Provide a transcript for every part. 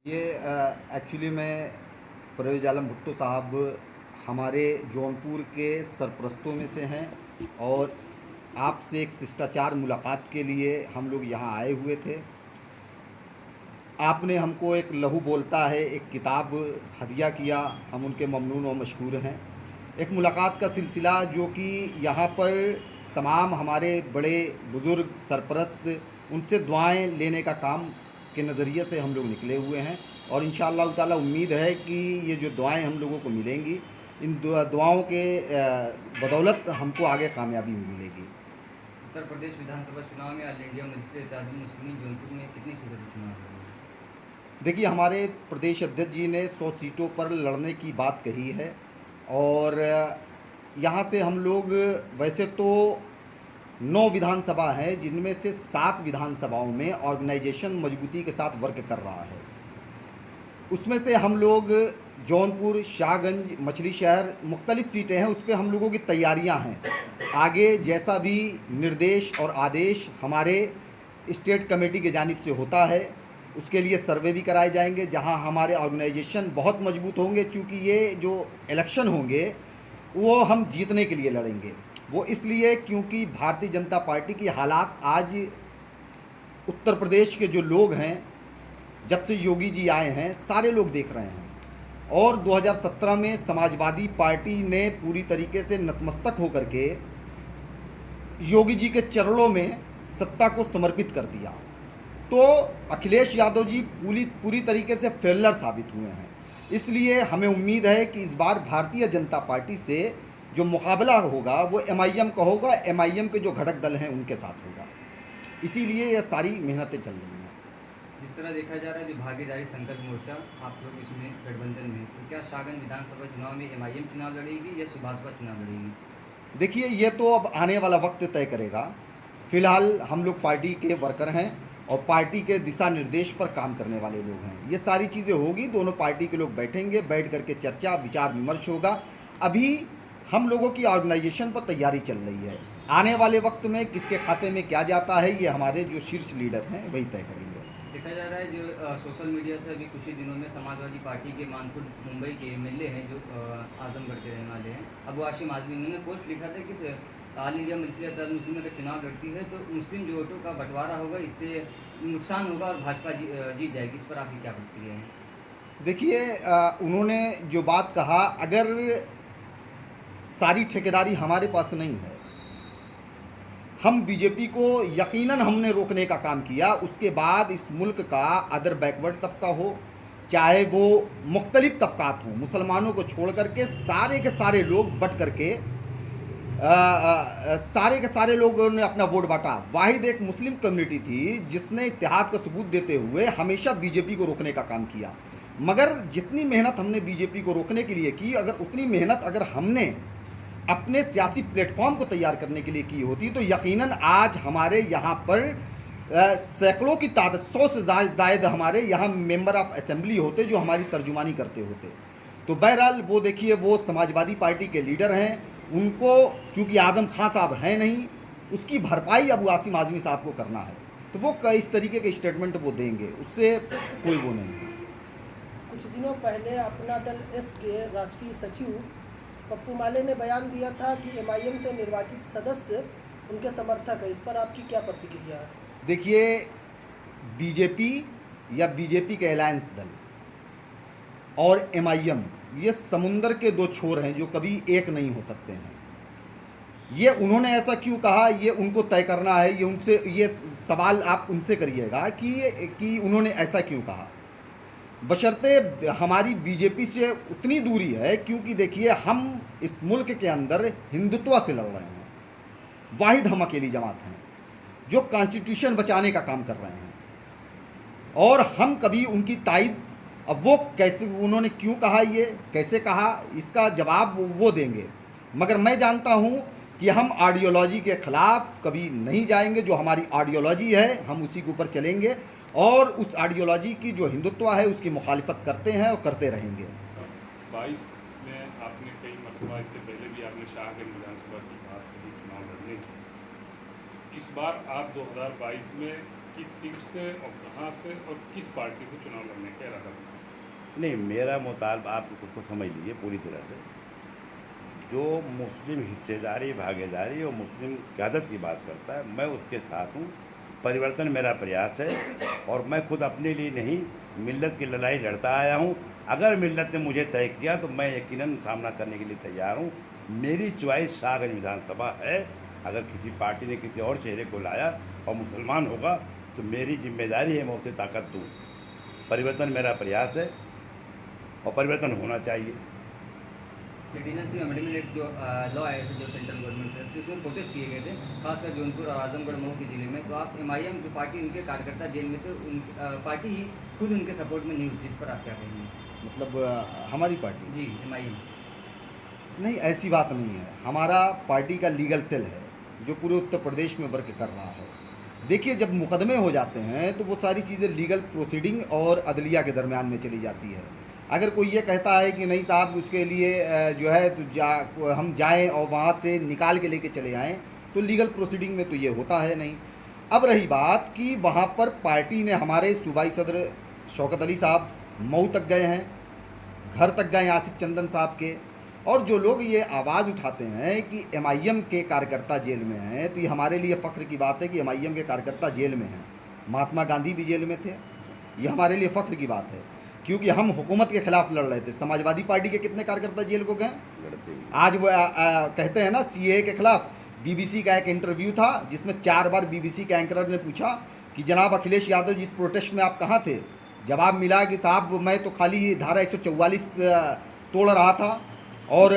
ये एक्चुअली में परवेज़ आलम भुट्टो साहब हमारे जौनपुर के सरपरस्तों में से हैं और आपसे एक शिष्टाचार मुलाकात के लिए हम लोग यहाँ आए हुए थे। आपने हमको एक लहू बोलता है एक किताब हदिया किया, हम उनके ममनून और मशकूर हैं। एक मुलाकात का सिलसिला जो कि यहाँ पर तमाम हमारे बड़े बुज़ुर्ग सरपरस्त उनसे दुआएं लेने का काम के नज़रिए से हम लोग निकले हुए हैं और इंशाअल्लाह ताला उम्मीद है कि ये जो दुआएं हम लोगों को मिलेंगी, इन दुआओं के बदौलत हमको आगे कामयाबी मिलेगी। उत्तर प्रदेश विधानसभा चुनाव में ऑल इंडिया मजलिस-ए-इत्तेहादुल मुस्लिमीन जौनपुर में कितनी सीटों पर चुनाव होगा? देखिए, हमारे प्रदेश अध्यक्ष जी ने 100 सीटों पर लड़ने की बात कही है और यहाँ से हम लोग वैसे तो 9 विधानसभा हैं जिनमें से 7 विधानसभाओं में ऑर्गेनाइजेशन मजबूती के साथ वर्क कर रहा है। उसमें से हम लोग जौनपुर, शाहगंज, मछली शहर मुख्तलिफ़ सीटें हैं, उस पर हम लोगों की तैयारियां हैं। आगे जैसा भी निर्देश और आदेश हमारे स्टेट कमेटी की जानिब से होता है उसके लिए सर्वे भी कराए जाएंगे, जहां हमारे ऑर्गेनाइजेशन बहुत मजबूत होंगे। चूँकि ये जो इलेक्शन होंगे वो हम जीतने के लिए लड़ेंगे। वो इसलिए क्योंकि भारतीय जनता पार्टी की हालात आज उत्तर प्रदेश के जो लोग हैं, जब से योगी जी आए हैं सारे लोग देख रहे हैं और 2017 में समाजवादी पार्टी ने पूरी तरीके से नतमस्तक होकर के योगी जी के चरणों में सत्ता को समर्पित कर दिया। तो अखिलेश यादव जी पूरी तरीके से फेलर साबित हुए हैं। इसलिए हमें उम्मीद है कि इस बार भारतीय जनता पार्टी से जो मुकाबला होगा वो एमआईएम का होगा, एमआईएम के जो घटक दल हैं उनके साथ होगा। इसीलिए ये सारी मेहनतें चल रही हैं। जिस तरह देखा जा रहा है जो भागीदारी संकल्प मोर्चा आप लोग इसमें गठबंधन में, तो क्या शाहगंज विधानसभा चुनाव में एमआईएम चुनाव लड़ेगी या सुभाषपा चुनाव लड़ेगी? देखिए, ये तो अब आने वाला वक्त तय करेगा। फिलहाल हम लोग पार्टी के वर्कर हैं और पार्टी के दिशा निर्देश पर काम करने वाले लोग हैं। ये सारी चीज़ें होगी, दोनों पार्टी के लोग बैठेंगे, बैठ करके चर्चा विचार विमर्श होगा। अभी हम लोगों की ऑर्गेनाइजेशन पर तैयारी चल रही है। आने वाले वक्त में किसके खाते में क्या जाता है ये हमारे जो शीर्ष लीडर हैं वही तय करेंगे। देखा जा रहा है जो सोशल मीडिया से अभी कुछ ही दिनों में समाजवादी पार्टी के मानपुर मुंबई के एमएलए हैं जो आजमगढ़ के रहने वाले हैं, अबू हाशिम आजमी, उन्होंने पोस्ट लिखा था कि ऑल इंडिया मजलिस-ए-इत्तेहादुल मुस्लिमीन का चुनाव लड़ती है तो मुस्लिम जो वोटों का बंटवारा होगा, इससे नुकसान होगा और भाजपा जीत जाएगी। इस पर आपकी क्या प्रतिक्रिया है? देखिए, उन्होंने जो बात कहा, अगर सारी ठेकेदारी हमारे पास नहीं है, हम बीजेपी को यकीनन हमने रोकने का काम किया। उसके बाद इस मुल्क का अदर बैकवर्ड तबका हो, चाहे वो मुख्तलिफ तबकात हों, मुसलमानों को छोड़ करके सारे के सारे लोग बट करके सारे के सारे लोगों ने अपना वोट बांटा। वाहिद एक मुस्लिम कम्युनिटी थी जिसने इत्तेहाद का सबूत देते हुए हमेशा बीजेपी को रोकने का काम किया। मगर जितनी मेहनत हमने बीजेपी को रोकने के लिए की, अगर उतनी मेहनत अगर हमने अपने सियासी प्लेटफॉर्म को तैयार करने के लिए की होती तो यकीनन आज हमारे यहाँ पर सैकड़ों की तादाद, 100 से ज़ायद हमारे यहाँ मेंबर ऑफ असेंबली होते जो हमारी तर्जुमानी करते होते। तो बहरहाल वो देखिए, वो समाजवादी पार्टी के लीडर हैं, उनको चूँकि आज़म खां साहब हैं नहीं, उसकी भरपाई अबू हाशिम आज़मी साहब को करना है, तो वो इस तरीके के स्टेटमेंट वो देंगे, उससे कोई वो नहीं है। कुछ दिनों पहले अपना दल एस के राष्ट्रीय सचिव पप्पू माले ने बयान दिया था कि एमआईएम से निर्वाचित सदस्य उनके समर्थक है। इस पर आपकी क्या प्रतिक्रिया है? देखिए, बीजेपी या बीजेपी के अलायंस दल और एमआईएम ये समुंदर के दो छोर हैं जो कभी एक नहीं हो सकते हैं। ये उन्होंने ऐसा क्यों कहा, ये उनको तय करना है। ये उनसे, ये सवाल आप उनसे करिएगा कि उन्होंने ऐसा क्यों कहा। बशर्ते हमारी बीजेपी से उतनी दूरी है, क्योंकि देखिए हम इस मुल्क के अंदर हिंदुत्व से लड़ रहे हैं। वाहिद हम अकेली जमात हैं जो कॉन्स्टिट्यूशन बचाने का काम कर रहे हैं और हम कभी उनकी तायद, अब वो कैसे, उन्होंने क्यों कहा, ये कैसे कहा, इसका जवाब वो देंगे। मगर मैं जानता हूँ कि हम आइडियोलॉजी के ख़िलाफ़ कभी नहीं जाएंगे। जो हमारी आइडियोलॉजी है हम उसी के ऊपर चलेंगे और उस आइडियोलॉजी की जो हिंदुत्व है उसकी मुखालिफत करते हैं और करते रहेंगे। 22 में आपने कई मरतबा, इससे पहले भी आपने शाहगंज विधानसभा की बात करी चुनाव लड़ने की। इस बार आप 2022 में किस सीट से और कहां से और किस पार्टी से चुनाव लड़ने का इरादा? नहीं, मेरा मुतालबा आप उसको समझ लीजिए पूरी तरह से। जो मुस्लिम हिस्सेदारी, भागीदारी और मुस्लिम क़यादत की बात करता है, मैं उसके साथ हूँ। परिवर्तन मेरा प्रयास है और मैं खुद अपने लिए नहीं, मिल्लत की लड़ाई लड़ता आया हूँ। अगर मिल्लत ने मुझे तय किया तो मैं यकीनन सामना करने के लिए तैयार हूँ। मेरी चॉइस शाहगंज विधानसभा है। अगर किसी पार्टी ने किसी और चेहरे को लाया और मुसलमान होगा तो मेरी जिम्मेदारी है मैं उसे ताकत दूँ। परिवर्तन मेरा प्रयास है और परिवर्तन होना चाहिए। डिनेंसी अमेंडमेंट एक्ट जो लॉ आया था जो सेंट्रल गवर्नमेंट से, तो इसमें प्रोटेस्ट किए गए थे खासकर जौनपुर और आजमगढ़ मऊ के ज़िले में। तो आप एमआईएम जो पार्टी, उनके कार्यकर्ता जेल में थे, उन पार्टी ही खुद उनके सपोर्ट में नहीं उठी, इस पर आप क्या कहेंगे? मतलब हमारी पार्टी? जी, एमआईएम। नहीं, ऐसी बात नहीं है। हमारा पार्टी का लीगल सेल है जो पूरे उत्तर प्रदेश में वर्क कर रहा है। देखिए, जब मुकदमे हो जाते हैं तो वो सारी चीज़ें लीगल प्रोसीडिंग और अदलिया के दरमियान में चली जाती है। अगर कोई ये कहता है कि नहीं साहब उसके लिए जो है तो हम जाएं और वहाँ से निकाल के लेके चले आएं, तो लीगल प्रोसीडिंग में तो ये होता है नहीं। अब रही बात कि वहाँ पर पार्टी ने, हमारे सूबाई सदर शौकत अली साहब मऊ तक गए हैं, घर तक गए आसिफ चंदन साहब के, और जो लोग ये आवाज़ उठाते हैं कि एमआईएम के कार्यकर्ता जेल में हैं, तो ये हमारे लिए फ़ख्र की बात है कि एमआईएम के कार्यकर्ता जेल में हैं। महात्मा गांधी भी जेल में थे, ये हमारे लिए फ़ख्र की बात है, क्योंकि हम हुकूमत के ख़िलाफ़ लड़ रहे थे। समाजवादी पार्टी के कितने कार्यकर्ता जेल को गए? आज वो कहते हैं ना सीएए के ख़िलाफ़। बीबीसी का एक इंटरव्यू था जिसमें 4 बार बीबीसी के एंकर ने पूछा कि जनाब अखिलेश यादव जी, इस प्रोटेस्ट में आप कहाँ थे? जवाब मिला कि साहब मैं तो खाली धारा 144 तोड़ रहा था और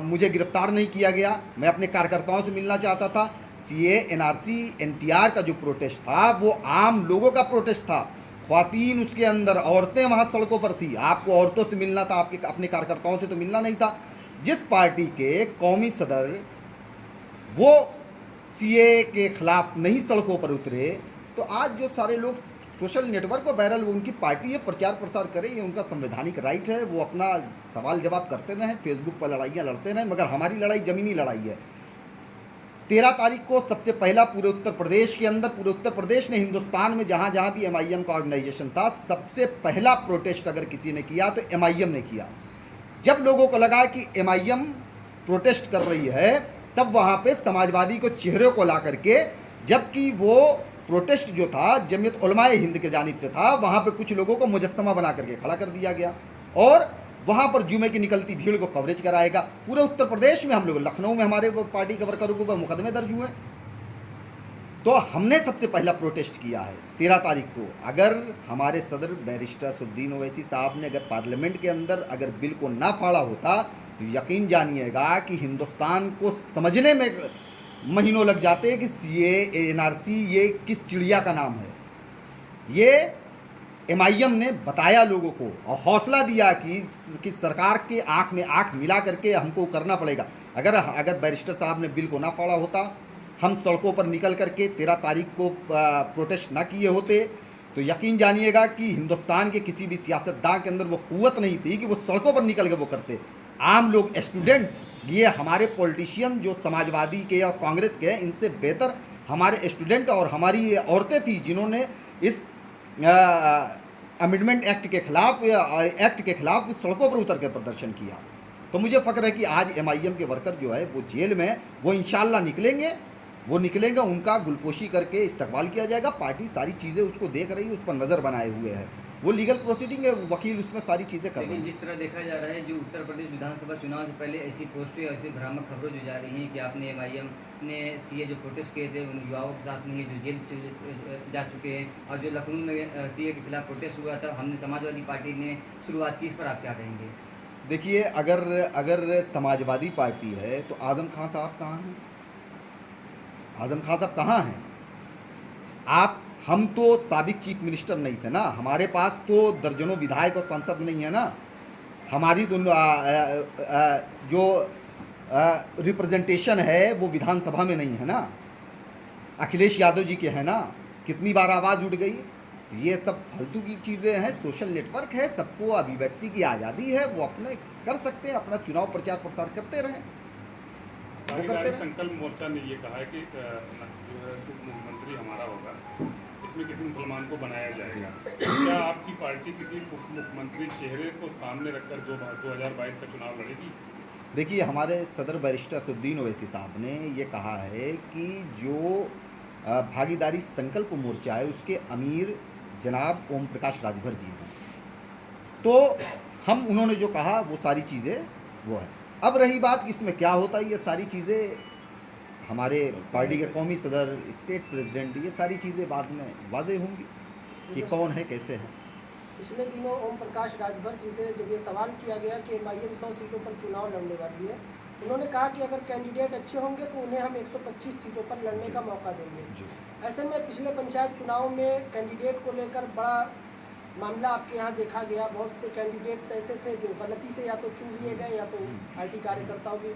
मुझे गिरफ्तार नहीं किया गया, मैं अपने कार्यकर्ताओं से मिलना चाहता था। सीए, एनआरसी, एनपीआर का जो प्रोटेस्ट था वो आम लोगों का प्रोटेस्ट था। ख्वातीन उसके अंदर, औरतें वहाँ सड़कों पर थी। आपको औरतों से मिलना था, आपके अपने कार्यकर्ताओं से तो मिलना नहीं था। जिस पार्टी के कौमी सदर वो सीए के ख़िलाफ़ नहीं सड़कों पर उतरे, तो आज जो सारे लोग सोशल नेटवर्क पर वायरल, वो उनकी पार्टी है, प्रचार प्रसार करें, ये उनका संवैधानिक राइट है। वो अपना सवाल जवाब करते रहें, फेसबुक पर लड़ाइयाँ लड़ते रहें, मगर हमारी लड़ाई ज़मीनी लड़ाई है। 13 तारीख को सबसे पहला पूरे उत्तर प्रदेश के अंदर, पूरे उत्तर प्रदेश ने, हिंदुस्तान में जहाँ जहाँ भी एमआईएम का ऑर्गेनाइजेशन था, सबसे पहला प्रोटेस्ट अगर किसी ने किया तो एमआईएम ने किया। जब लोगों को लगा कि एमआईएम प्रोटेस्ट कर रही है, तब वहाँ पे समाजवादी को चेहरे को ला करके, जबकि वो प्रोटेस्ट जो था जमीयत उलमाए हिंद के जानिब से था, वहाँ पे कुछ लोगों को मुजस्समा बना करके खड़ा कर दिया गया और वहाँ पर जुमे की निकलती भीड़ को कवरेज कराएगा। पूरे उत्तर प्रदेश में हम लोग, लखनऊ में हमारे पार्टी के वर्करों के ऊपर मुकदमे दर्ज हुए। तो हमने सबसे पहला प्रोटेस्ट किया है 13 तारीख को। अगर हमारे सदर बैरिस्टर असदुद्दीन ओवैसी साहब ने अगर पार्लियामेंट के अंदर अगर बिल को ना फाड़ा होता, तो यकीन जानिएगा कि हिंदुस्तान को समझने में महीनों लग जाते हैं कि सीए, एनआरसी ये किस चिड़िया का नाम है। ये एमआईएम ने बताया लोगों को और हौसला दिया कि सरकार के आंख में आंख मिला करके हमको करना पड़ेगा। अगर बैरिस्टर साहब ने बिल को ना फाड़ा होता, हम सड़कों पर निकल करके 13 तारीख को प्रोटेस्ट ना किए होते, तो यकीन जानिएगा कि हिंदुस्तान के किसी भी सियासतदान के अंदर वो क़ुव्वत नहीं थी कि वो सड़कों पर निकल के वो करते। आम लोग, स्टूडेंट, ये हमारे पॉलिटिशियन जो समाजवादी के और कांग्रेस के हैं, इनसे बेहतर हमारे स्टूडेंट और हमारी औरतें थी जिन्होंने इस अमेंडमेंट एक्ट के खिलाफ सड़कों पर उतर कर प्रदर्शन किया। तो मुझे फ़ख्र है कि आज एमआईएम के वर्कर जो है वो जेल में, वो इंशाल्लाह निकलेंगे, उनका गुलपोशी करके इस्तकबाल किया जाएगा। पार्टी सारी चीज़ें उसको देख रही है, उस पर नज़र बनाए हुए है, वो लीगल प्रोसीडिंग है, वकील उसमें सारी चीज़ें कर रहे हैं। लेकिन जिस तरह देखा जा रहा है, जो उत्तर प्रदेश विधानसभा चुनाव से पहले ऐसी पोस्टें, ऐसी भ्रामक खबरें जो जा रही हैं कि आपने एमआईएम ने सीए जो प्रोटेस्ट किए थे उन युवाओं के साथ नहीं, जो जेल जा चुके हैं, और जो लखनऊ में सीए के खिलाफ प्रोटेस्ट हुआ था, हमने समाजवादी पार्टी ने शुरुआत की, इस पर आप क्या कहेंगे? देखिए, अगर समाजवादी पार्टी है तो आज़म खान साहब कहाँ हैं? आज़म खान साहब कहाँ हैं? हम तो साबिक चीफ मिनिस्टर नहीं थे ना, हमारे पास तो दर्जनों विधायक और सांसद नहीं है ना, हमारी तो जो रिप्रेजेंटेशन है वो विधानसभा में नहीं है ना, अखिलेश यादव जी के हैं ना, कितनी बार आवाज़ उठ गई। ये सब फालतू की चीज़ें हैं, सोशल नेटवर्क है, सबको अभिव्यक्ति की आज़ादी है, वो अपने कर सकते हैं, अपना चुनाव प्रचार प्रसार करते रहें। संकल्प मोर्चा ने ये कहा है कि जो है मुख्यमंत्री हमारा होगा, जिसमें किसी मुसलमान को बनाया जाएगा। क्या आपकी पार्टी किसी मुख्यमंत्री चेहरे को सामने रखकर 2022 का चुनाव लड़ेगी? देखिए, हमारे सदर बैरिस्टर असदुद्दीन ओवैसी साहब ने ये कहा है कि जो भागीदारी संकल्प मोर्चा है उसके अमीर जनाब ओम प्रकाश राजभर जी हैं। तो हम उन्होंने जो कहा वो सारी चीज़ें वो है। अब रही बात कि इसमें क्या होता है, ये सारी चीज़ें हमारे पार्टी के कौमी सदर, स्टेट प्रेसिडेंट, ये सारी चीज़ें बाद में वाज़ेह होंगी कि कौन है, कैसे है। पिछले दिनों ओम प्रकाश राजभर जी से जब ये सवाल किया गया कि MIM 100 सीटों पर चुनाव लड़ने वाली है, उन्होंने कहा कि अगर कैंडिडेट अच्छे होंगे तो उन्हें हम 125 सीटों पर लड़ने का मौका देंगे। ऐसे में पिछले पंचायत चुनाव में कैंडिडेट को लेकर बड़ा मामला आपके यहाँ देखा गया। बहुत से कैंडिडेट्स ऐसे थे जो गलती से या तो चुन लिए गए या तो पार्टी कार्यकर्ताओं की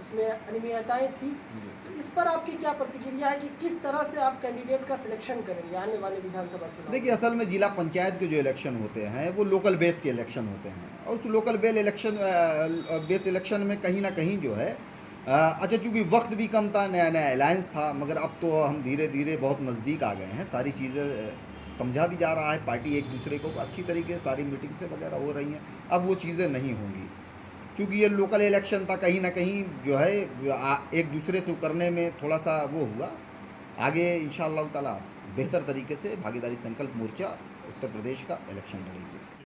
उसमें अनियमितताएँ थी। तो इस पर आपकी क्या प्रतिक्रिया है कि किस तरह से आप कैंडिडेट का सिलेक्शन करेंगे आने वाले विधानसभा चुनाव? देखिए, असल में जिला पंचायत के जो इलेक्शन होते हैं वो लोकल बेस के इलेक्शन होते हैं, और उस लोकल बेस इलेक्शन में कहीं ना कहीं जो है अच्छा, चूँकि वक्त भी कम था, नया नया अलायंस था, मगर अब तो हम धीरे धीरे बहुत नज़दीक आ गए हैं। सारी चीज़ें समझा भी जा रहा है, पार्टी एक दूसरे को अच्छी तरीके से सारी मीटिंग से वगैरह हो रही हैं। अब वो चीज़ें नहीं होंगी, क्योंकि ये लोकल इलेक्शन था, कहीं ना कहीं जो है एक दूसरे से करने में थोड़ा सा वो हुआ। आगे इंशाअल्लाह ताला बेहतर तरीके से भागीदारी संकल्प मोर्चा उत्तर प्रदेश का इलेक्शन लड़ेगी।